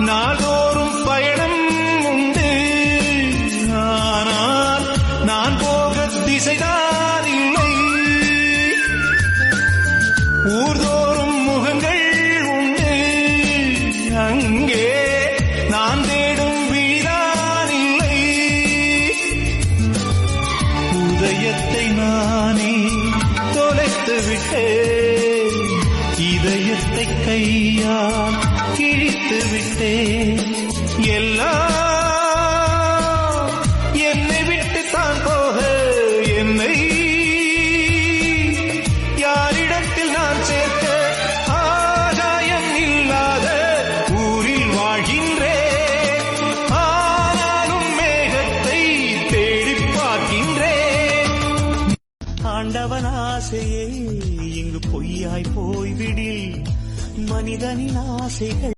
நாள்தோறும் பயணம் உண்டு. ஆனால் நான் போக திசைதான் இல்லை. ஊர்தோறும் முகங்கள் உண்டு. அங்கே நான் தேடும் வீடான் இல்லை. உதயத்தை நானே தொலைத்து விட்டேன். இதயத்தை கையால் கிழித்து விட்டேன். எல்லாம் என்னை விட்டு தான் போக என்னை யாரிடத்தில் நான் சேர்க்க ஆதாயம் இல்லாத ஊரில் வாழ்கின்றேன். ஆனாலும் மேகத்தை தேடி பார்க்கின்றேன். ஆண்டவன் ஆசையே இங்கு பொய்யாய் போய்விடில் மனிதனின் ஆசைகள்